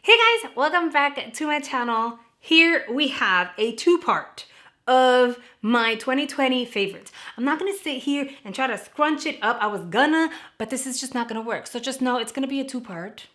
Hey guys, welcome back to my channel. Here we have a two-part of my 2020 favorites. I'm not gonna sit here and try to scrunch it up. I was gonna, but this is just not gonna work. So just know it's gonna be a two-part.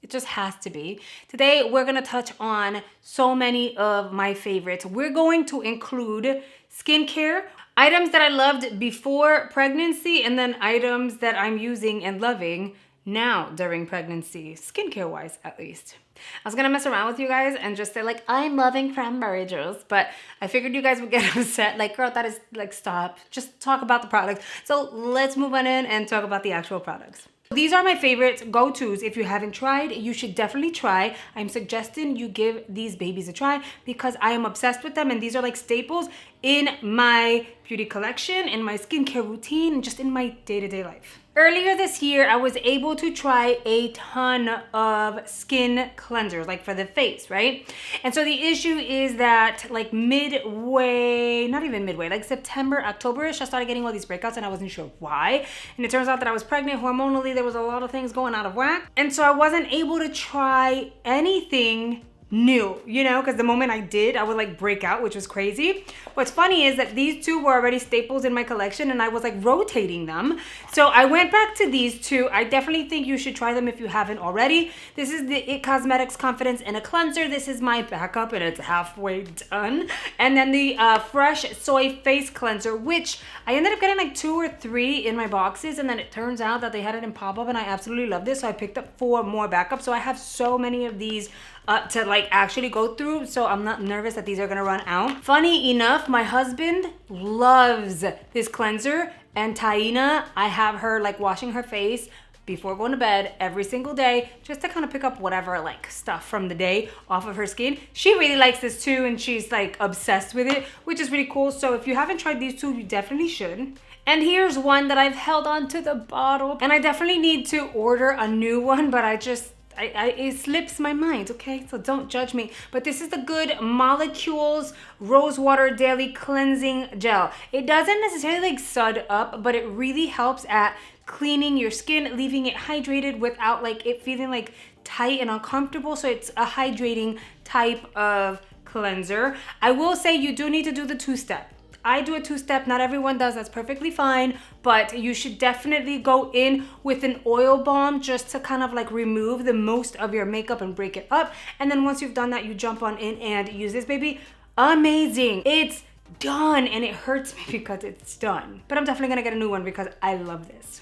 It just has to be. Today, we're gonna touch on so many of my favorites. We're going to include skincare, items that I loved before pregnancy, and then items that I'm using and loving now during pregnancy, skincare wise at least. I was gonna mess around with you guys and just say like, I'm loving cranberry juice, but I figured you guys would get upset. Like, girl, that is like, stop. Just talk about the products. So let's move on in and talk about the actual products. These are my favorites, go-tos. If you haven't tried, you should definitely try. I'm suggesting you give these babies a try because I am obsessed with them, and these are like staples in my beauty collection, in my skincare routine, and just in my day-to-day life. Earlier this year, I was able to try a ton of skin cleansers, like for the face, right? And so the issue is that like midway, not even midway, like September, October-ish, I started getting all these breakouts and I wasn't sure why. And it turns out that I was pregnant hormonally. There was a lot of things going out of whack. And so I wasn't able to try anything new, you know, because the moment I did, I would like break out, which was crazy. What's funny is that these two were already staples in my collection and I was like rotating them. So I went back to these two. I definitely think you should try them if you haven't already. This is the It Cosmetics Confidence in a Cleanser. This is my backup and it's halfway done. And then the Fresh Soy Face Cleanser, which I ended up getting like 2 or 3 in my boxes, and then it turns out that they had it in pop-up and I absolutely love this. So I picked up 4 more backups. So I have so many of these to like actually go through, so I'm not nervous that these are gonna run out. Funny enough, my husband loves this cleanser, and Taina, I have her like washing her face before going to bed every single day just to kind of pick up whatever like stuff from the day off of her skin. She really likes this too, and she's like obsessed with it, which is really cool. So if you haven't tried these two, you definitely should. And here's one that I've held on to the bottle, and I definitely need to order a new one, but it slips my mind, okay? So don't judge me. But this is the Good Molecules Rosewater Daily Cleansing Gel. It doesn't necessarily like sud up, but it really helps at cleaning your skin, leaving it hydrated without like it feeling like tight and uncomfortable. So it's a hydrating type of cleanser. I will say you do need to do the 2-step. I do a 2-step, not everyone does, that's perfectly fine, but you should definitely go in with an oil balm just to kind of like remove the most of your makeup and break it up. And then once you've done that, you jump on in and use this baby. Amazing. It's done, and it hurts me because it's done. But I'm definitely gonna get a new one because I love this.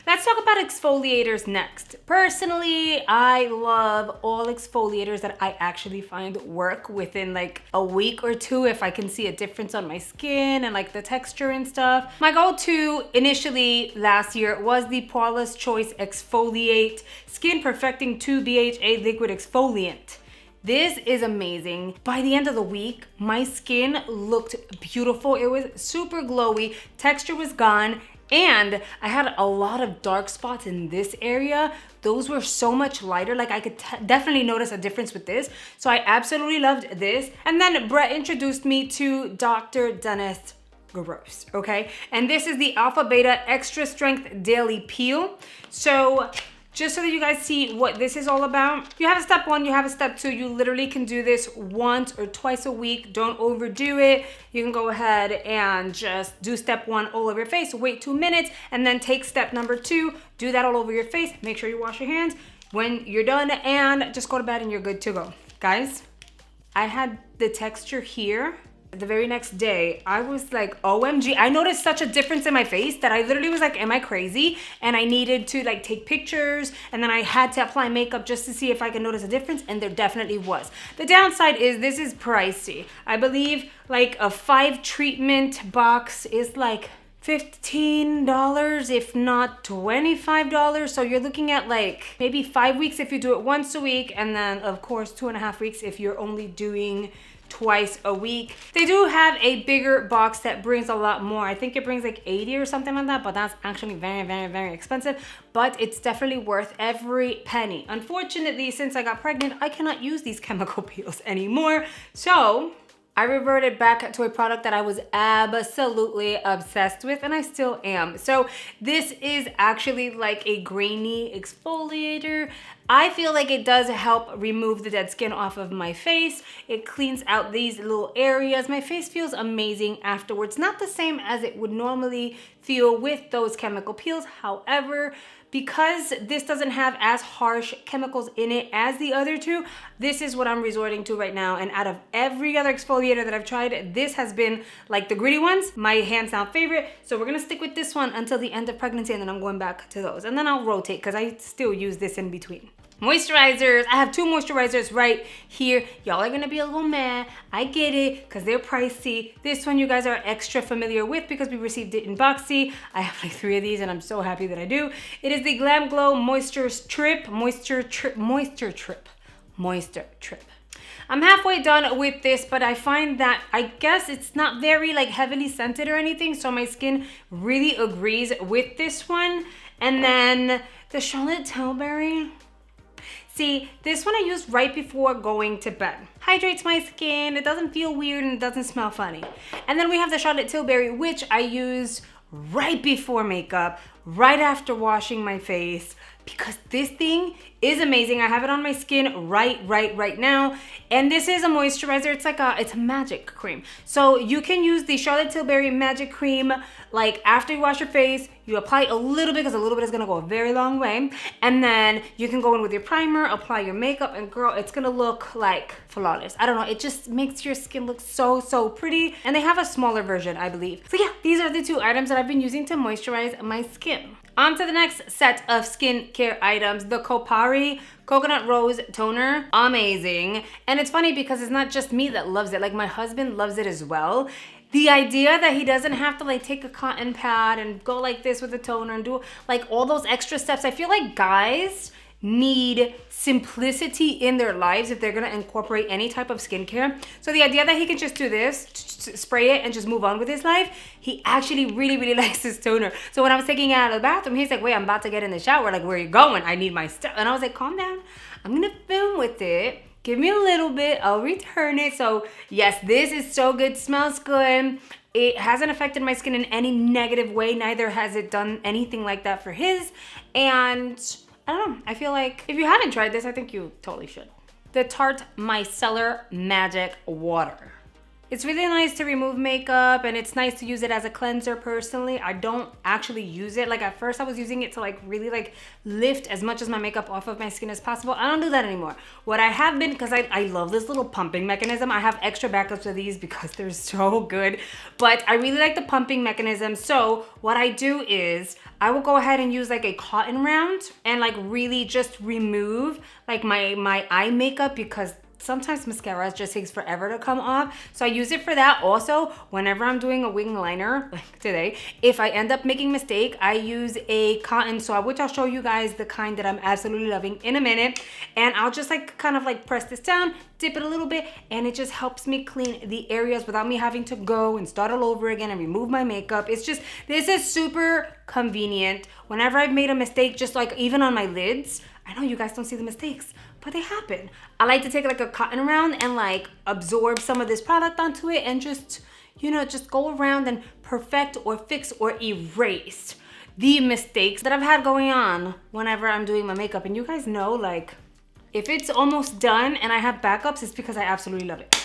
Let's talk about exfoliators next. Personally, I love all exfoliators that I actually find work within like a week or 2 if I can see a difference on my skin and like the texture and stuff. My go-to initially last year was the Paula's Choice Exfoliate Skin Perfecting 2 BHA Liquid Exfoliant. This is amazing. By the end of the week, my skin looked beautiful. It was super glowy, texture was gone, and I had a lot of dark spots in this area. Those were so much lighter. Like I could definitely notice a difference with this. So I absolutely loved this. And then Brett introduced me to Dr. Dennis Gross, okay? And this is the Alpha Beta Extra Strength Daily Peel. So just so that you guys see what this is all about, you have a step 1, you have a step 2. You literally can do this once or twice a week. Don't overdo it. You can go ahead and just do step 1 all over your face, wait 2 minutes, and then take step number 2, do that all over your face. Make sure you wash your hands when you're done, and just go to bed and you're good to go. Guys, I had the texture here. The very next day, I was like, OMG, I noticed such a difference in my face that I literally was like, am I crazy? And I needed to like take pictures, and then I had to apply makeup just to see if I could notice a difference, and there definitely was. The downside is this is pricey. I believe like a 5 treatment box is like $15, if not $25. So you're looking at like maybe 5 weeks if you do it once a week, and then of course 2.5 weeks if you're only doing twice a week. They do have a bigger box that brings a lot more. I think it brings like 80 or something like that, but that's actually very, very, very expensive. But it's definitely worth every penny. Unfortunately, since I got pregnant, I cannot use these chemical peels anymore. So I reverted back to a product that I was absolutely obsessed with, and I still am. So this is actually like a grainy exfoliator. I feel like it does help remove the dead skin off of my face. It cleans out these little areas. My face feels amazing afterwards. Not the same as it would normally feel with those chemical peels. However, because this doesn't have as harsh chemicals in it as the other two, this is what I'm resorting to right now. And out of every other exfoliator that I've tried, this has been like the gritty ones, my hands down favorite. So we're gonna stick with this one until the end of pregnancy, and then I'm going back to those. And then I'll rotate because I still use this in between. Moisturizers. I have 2 moisturizers right here. Y'all are gonna be a little mad. I get it, because they're pricey. This one you guys are extra familiar with because we received it in boxy. I have like 3 of these and I'm so happy that I do. It is the Glam Glow Moisture Trip. I'm halfway done with this, but I find that I guess it's not very like heavily scented or anything, so my skin really agrees with this one. And then the Charlotte Tilbury. See, this one I used right before going to bed. Hydrates my skin, it doesn't feel weird, and it doesn't smell funny. And then we have the Charlotte Tilbury, which I use right before makeup, right after washing my face, because this thing is amazing. I have it on my skin right now. And this is a moisturizer. It's a magic cream. So you can use the Charlotte Tilbury magic cream like after you wash your face. You apply a little bit because a little bit is gonna go a very long way. And then you can go in with your primer, apply your makeup, and girl, it's gonna look like flawless. I don't know, it just makes your skin look so pretty. And they have a smaller version, I believe. So yeah, these are the 2 items that I've been using to moisturize my skin. On to the next set of skincare items, the Kopari Coconut Rose Toner. Amazing. And it's funny because it's not just me that loves it, like my husband loves it as well. The idea that he doesn't have to like take a cotton pad and go like this with the toner and do like all those extra steps. I feel like guys need simplicity in their lives if they're gonna incorporate any type of skincare. So the idea that he can just do this, spray it, and just move on with his life, he actually really likes this toner. So when I was taking it out of the bathroom, he's like, wait, I'm about to get in the shower. Like, where are you going? I need my stuff. And I was like, calm down. I'm gonna film with it. Give me a little bit, I'll return it. So yes, this is so good, smells good. It hasn't affected my skin in any negative way. Neither has it done anything like that for his. And I don't know, I feel like if you haven't tried this, I think you totally should. The Tarte Micellar Magic Water. It's really nice to remove makeup, and it's nice to use it as a cleanser personally. I don't actually use it. Like at first I was using it to like really like lift as much of my makeup off of my skin as possible. I don't do that anymore. What I have been, because I love this little pumping mechanism. I have extra backups of these because they're so good, but I really like the pumping mechanism. So what I do is I will go ahead and use like a cotton round and like really just remove like my eye makeup, because sometimes mascara just takes forever to come off. So I use it for that. Also, whenever I'm doing a wing liner, like today, if I end up making a mistake, I use a cotton swab, which I'll show you guys the kind that I'm absolutely loving in a minute. And I'll just like kind of like press this down, dip it a little bit, and it just helps me clean the areas without me having to go and start all over again and remove my makeup. It's just, this is super convenient. Whenever I've made a mistake, just like even on my lids, I know you guys don't see the mistakes, but they happen. I like to take like a cotton round and like absorb some of this product onto it and just, you know, just go around and perfect or fix or erase the mistakes that I've had going on whenever I'm doing my makeup. And you guys know, like, if it's almost done and I have backups, it's because I absolutely love it.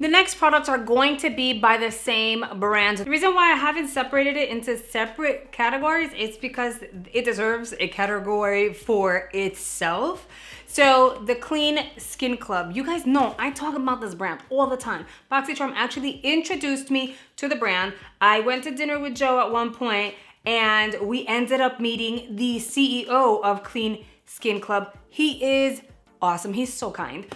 The next products are going to be by the same brand. The reason why I haven't separated it into separate categories is because it deserves a category for itself. So the Clean Skin Club, you guys know I talk about this brand all the time. BoxyCharm actually introduced me to the brand. I went to dinner with Joe at one point and we ended up meeting the CEO of Clean Skin Club. He is awesome, he's so kind.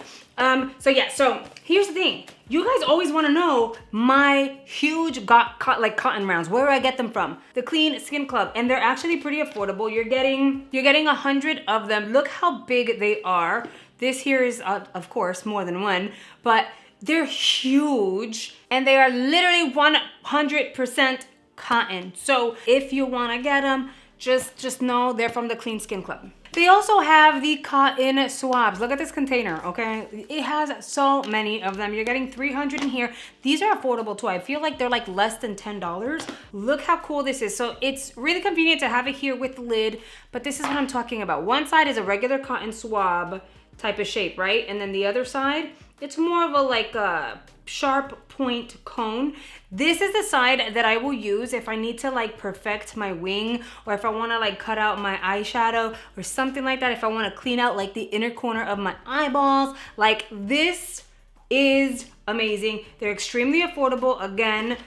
So here's the thing. You guys always want to know my huge cotton rounds, where I get them from. The Clean Skin Club, and they're actually pretty affordable. You're getting 100 of them. Look how big they are. This here is of course more than one, but they're huge and they are literally 100% cotton. So if you want to get them, just know they're from the Clean Skin Club. They also have the cotton swabs. Look at this container, okay? It has so many of them. You're getting 300 in here. These are affordable too. I feel like they're like less than $10. Look how cool this is. So it's really convenient to have it here with the lid, but this is what I'm talking about. One side is a regular cotton swab type of shape, right? And then the other side, it's more of a like a sharp point cone. This is the side that I will use if I need to like perfect my wing, or if I want to like cut out my eyeshadow or something like that. If I want to clean out like the inner corner of my eyeballs, like this is amazing. They're extremely affordable. Again,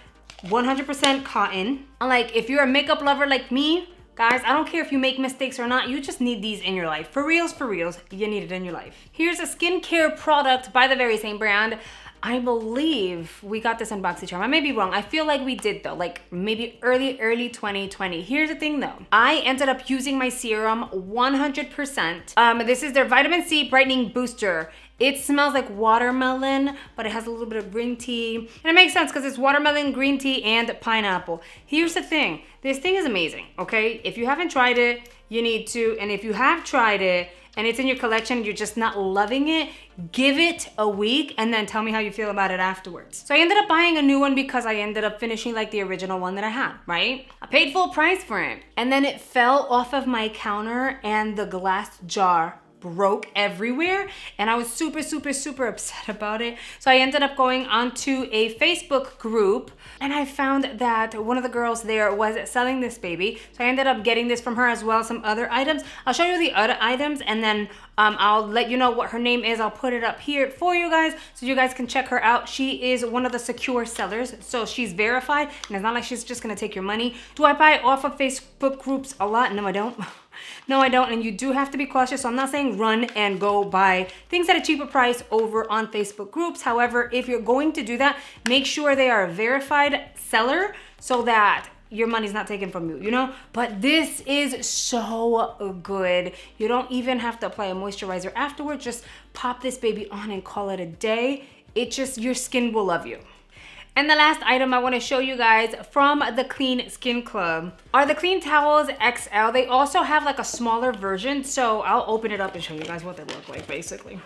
100% cotton. Like if you're a makeup lover like me, guys, I don't care if you make mistakes or not, you just need these in your life. For reals, you need it in your life. Here's a skincare product by the very same brand. I believe we got this in BoxyCharm. I may be wrong. I feel like we did though, like maybe early 2020. Here's the thing though. I ended up using my serum 100%. This is their vitamin C brightening booster. It smells like watermelon, but it has a little bit of green tea. And it makes sense because it's watermelon, green tea, and pineapple. Here's the thing. This thing is amazing, okay? If you haven't tried it, you need to. And if you have tried it and it's in your collection, you're just not loving it, give it a week and then tell me how you feel about it afterwards. So I ended up buying a new one because I ended up finishing like the original one that I had, right? I paid full price for it. And then it fell off of my counter and the glass jar broke everywhere, and I was super upset about it. So I ended up going onto a Facebook group, and I found that one of the girls there was selling this baby. So I ended up getting this from her as well as some other items. I'll show you the other items, and then I'll let you know what her name is. I'll put it up here for you guys so you guys can check her out. She is one of the secure sellers, so she's verified, and it's not like she's just gonna take your money. Do I buy off of Facebook groups a lot? No, I don't. No, I don't, and you do have to be cautious. So I'm not saying run and go buy things at a cheaper price over on Facebook groups. However, if you're going to do that, make sure they are a verified seller so that your money's not taken from you, you know? But this is so good. You don't even have to apply a moisturizer afterward. Just pop this baby on and call it a day. It just, your skin will love you. And the last item I want to show you guys from the Clean Skin Club are the Clean Towels XL. They also have like a smaller version, so I'll open it up and show you guys what they look like basically.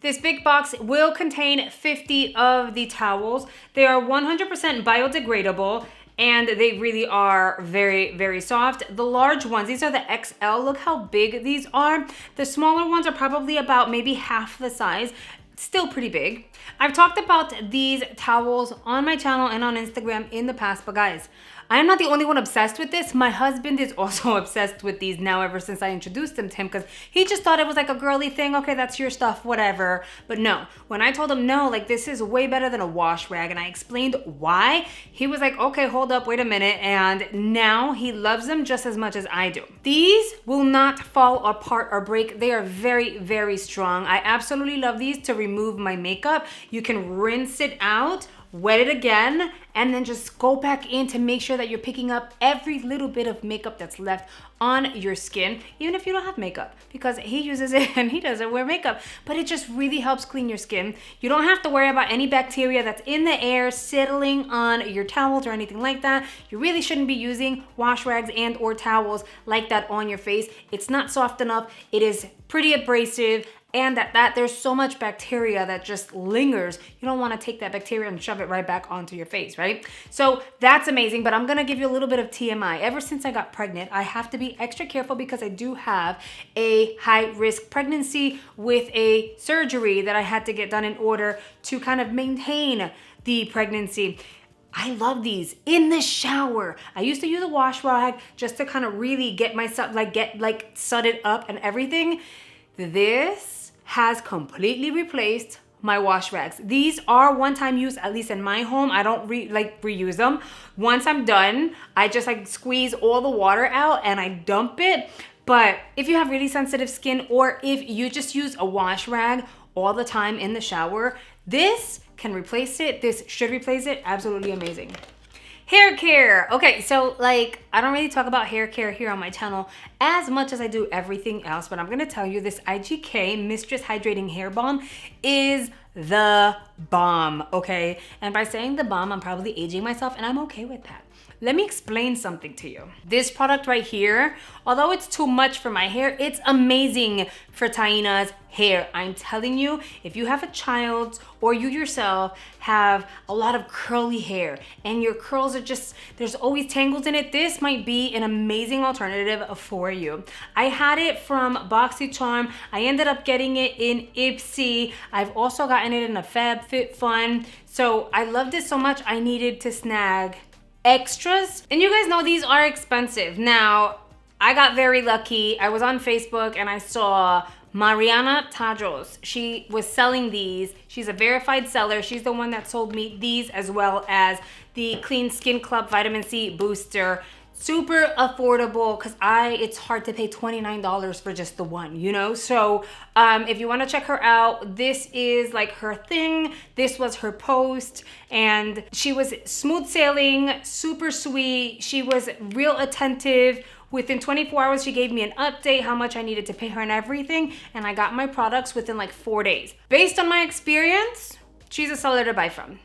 This big box will contain 50 of the towels. They are 100% biodegradable, and they really are very soft. The large ones, these are the XL. Look how big these are. The smaller ones are probably about maybe half the size. Still pretty big. I've talked about these towels on my channel and on Instagram in the past, but guys, I am not the only one obsessed with this. My husband is also obsessed with these now ever since I introduced them to him, because he just thought it was like a girly thing. Okay, that's your stuff, whatever. But no, when I told him no, like this is way better than a wash rag, and I explained why, he was like, okay, hold up, wait a minute. And now he loves them just as much as I do. These will not fall apart or break. They are very strong. I absolutely love these to remove my makeup. You can rinse it out, wet it again, and then just go back in to make sure that you're picking up every little bit of makeup that's left on your skin, even if you don't have makeup, because he uses it and he doesn't wear makeup. But it just really helps clean your skin. You don't have to worry about any bacteria that's in the air settling on your towels or anything like that. You really shouldn't be using wash rags and or towels like that on your face. It's not soft enough. It is pretty abrasive, and that there's so much bacteria that just lingers. You don't want to take that bacteria and shove it right back onto your face, right? So that's amazing, but I'm gonna give you a little bit of TMI. Ever since I got pregnant, I have to be extra careful because I do have a high-risk pregnancy with a surgery that I had to get done in order to kind of maintain the pregnancy. I love these in the shower. I used to use a wash rag just to kind of really get myself, get sudded up and everything. This has completely replaced my wash rags. These are one-time use, at least in my home. I don't reuse them. Once I'm done, I just like squeeze all the water out and I dump it. But if you have really sensitive skin, or if you just use a wash rag all the time in the shower, this can replace it. This should replace it. Absolutely amazing. Hair care. Okay, so like I don't really talk about hair care here on my channel as much as I do everything else, but I'm gonna tell you this IGK Mistress Hydrating Hair Balm is the bomb, okay? And by saying the bomb, I'm probably aging myself, and I'm okay with that. let me explain something to you. This product right here, although it's too much for my hair, it's amazing for Taina's hair. I'm telling you, if you have a child or you yourself have a lot of curly hair and your curls are just, there's always tangles in it, this might be an amazing alternative for you. I had it from BoxyCharm. I ended up getting it in Ipsy. I've also gotten it in a FabFitFun. So I loved it so much, I needed to snag extras. And you guys know these are expensive. Now, I got very lucky. I was on Facebook and I saw Mariana Tadros. She was selling these. She's a verified seller. She's the one that sold me these, as well as the Clean Skin Club Vitamin C Booster. Super affordable, because it's hard to pay $29 for just the one, you know? So if you want to check her out, this is like her thing. This was her post, and she was smooth sailing, super sweet. She was real attentive. Within 24 hours, she gave me an update, how much I needed to pay her and everything, and I got my products within like 4 days. Based on my experience, she's a seller to buy from.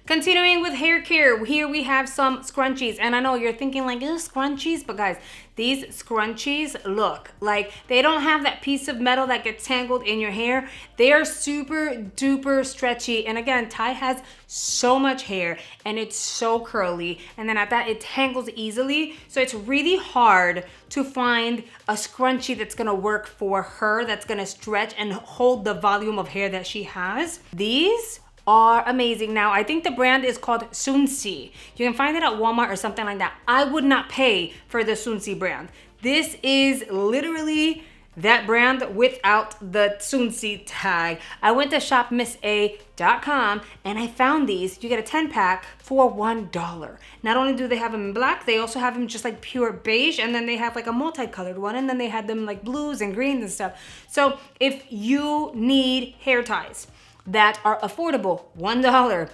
Continuing with hair care, here we have some scrunchies. And I know you're thinking like, oh, scrunchies, but guys, these scrunchies look like they don't have that piece of metal that gets tangled in your hair. They are super duper stretchy. And again, Ty has so much hair and it's so curly. And then at that, it tangles easily. So it's really hard to find a scrunchie that's gonna work for her, that's gonna stretch and hold the volume of hair that she has. These are amazing. Now, I think the brand is called Sunsi. You can find it at Walmart or something like that. I would not pay for the Sunsi brand. This is literally that brand without the Sunsi tag. I went to shopmissa.com and I found these. You get a 10-pack for $1. Not only do they have them in black, they also have them just like pure beige, and then they have like a multicolored one, and then they had them like blues and greens and stuff. So if you need hair ties that are affordable, $1,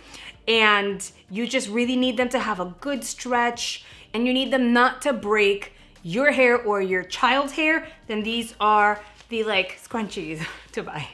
and you just really need them to have a good stretch, and you need them not to break your hair or your child's hair, then these are the like scrunchies to buy.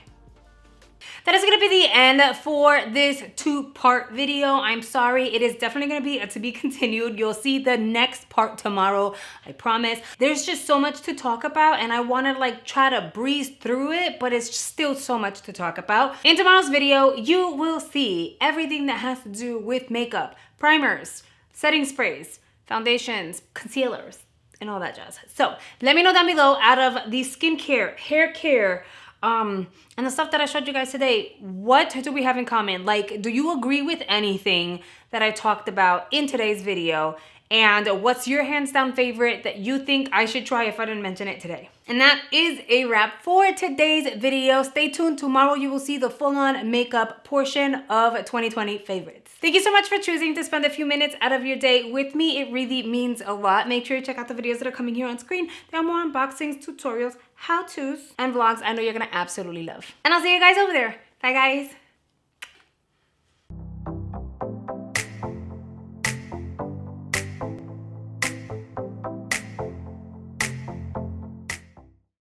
That is gonna be the end for this 2-part video. I'm sorry, it is definitely gonna be a to be continued. You'll see the next part tomorrow, I promise. There's just so much to talk about, and I wanna like try to breeze through it, but it's still so much to talk about. In tomorrow's video, you will see everything that has to do with makeup, primers, setting sprays, foundations, concealers, and all that jazz. So let me know down below, out of the skincare, hair care, and the stuff that I showed you guys today, what do we have in common? Like, do you agree with anything that I talked about in today's video? And what's your hands down favorite that you think I should try if I didn't mention it today? And that is a wrap for today's video. Stay tuned. Tomorrow you will see the full-on makeup portion of 2020 favorites. Thank you so much for choosing to spend a few minutes out of your day with me. It really means a lot. Make sure you check out the videos that are coming here on screen. There are more unboxings, tutorials, how-tos, and vlogs I know you're gonna absolutely love. And I'll see you guys over there. Bye, guys.